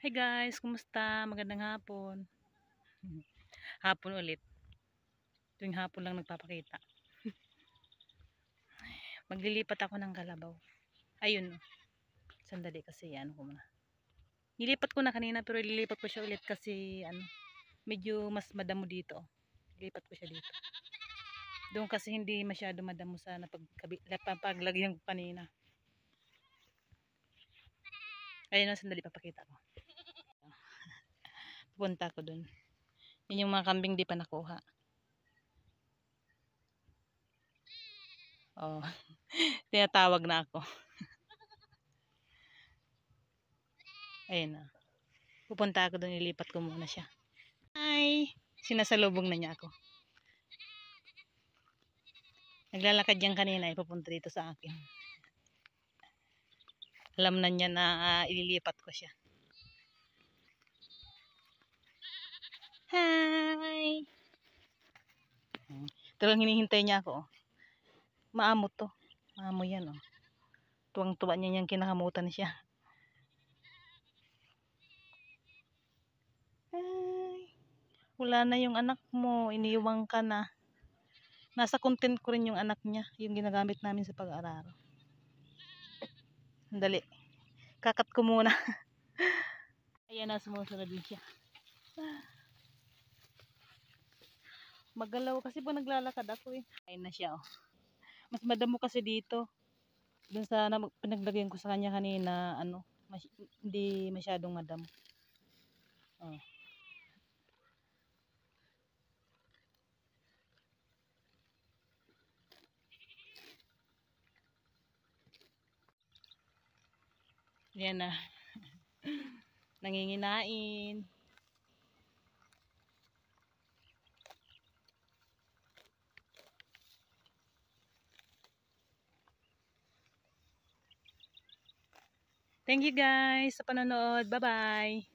Hi guys, kumusta? Magandang hapon. Hapon ulit. Tuwing hapon lang nagpapakita. Maglilipat ako ng kalabaw. Ayun. Sandali kasi ano ko muna. Nilipat ko na kanina pero lilipat ko siya ulit kasi medyo mas madamo dito. Lilipat ko siya dito. Doon kasi hindi masyado madamo sa paglagyan ko kanina. Ayun, sandali papakita ko. Pupunta ko doon. Yun yung mga kambing di pa nakuha. Oh, tinatawag na ako. Ayun na. Pupunta ako doon, ilipat ko muna siya. Hi! Sinasalubong na niya ako. Naglalakad yan kanina, ipapunta dito sa akin. Alam na niya na ililipat ko siya. Hi! Pero hinihintay niya ako. Maamo to. Maamo yan. Tuwang-tuwa niya niyang kinakamutan siya. Hi! Wala na yung anak mo. Iniiwang ka na. Nasa content ko rin yung anak niya. Yung ginagamit namin sa pag-aaral. Sandali. Kakat ko muna. Ayan na, sumusunod din siya. Magalaw kasi po naglalakad ako eh. Ayun na siya Mas madamo kasi dito. Dun sa pinaglagyan ko sa kanya kanina, hindi masyadong madamo. Oh. Yan na. Nanginginain. Thank you guys sa panonood. Bye-bye.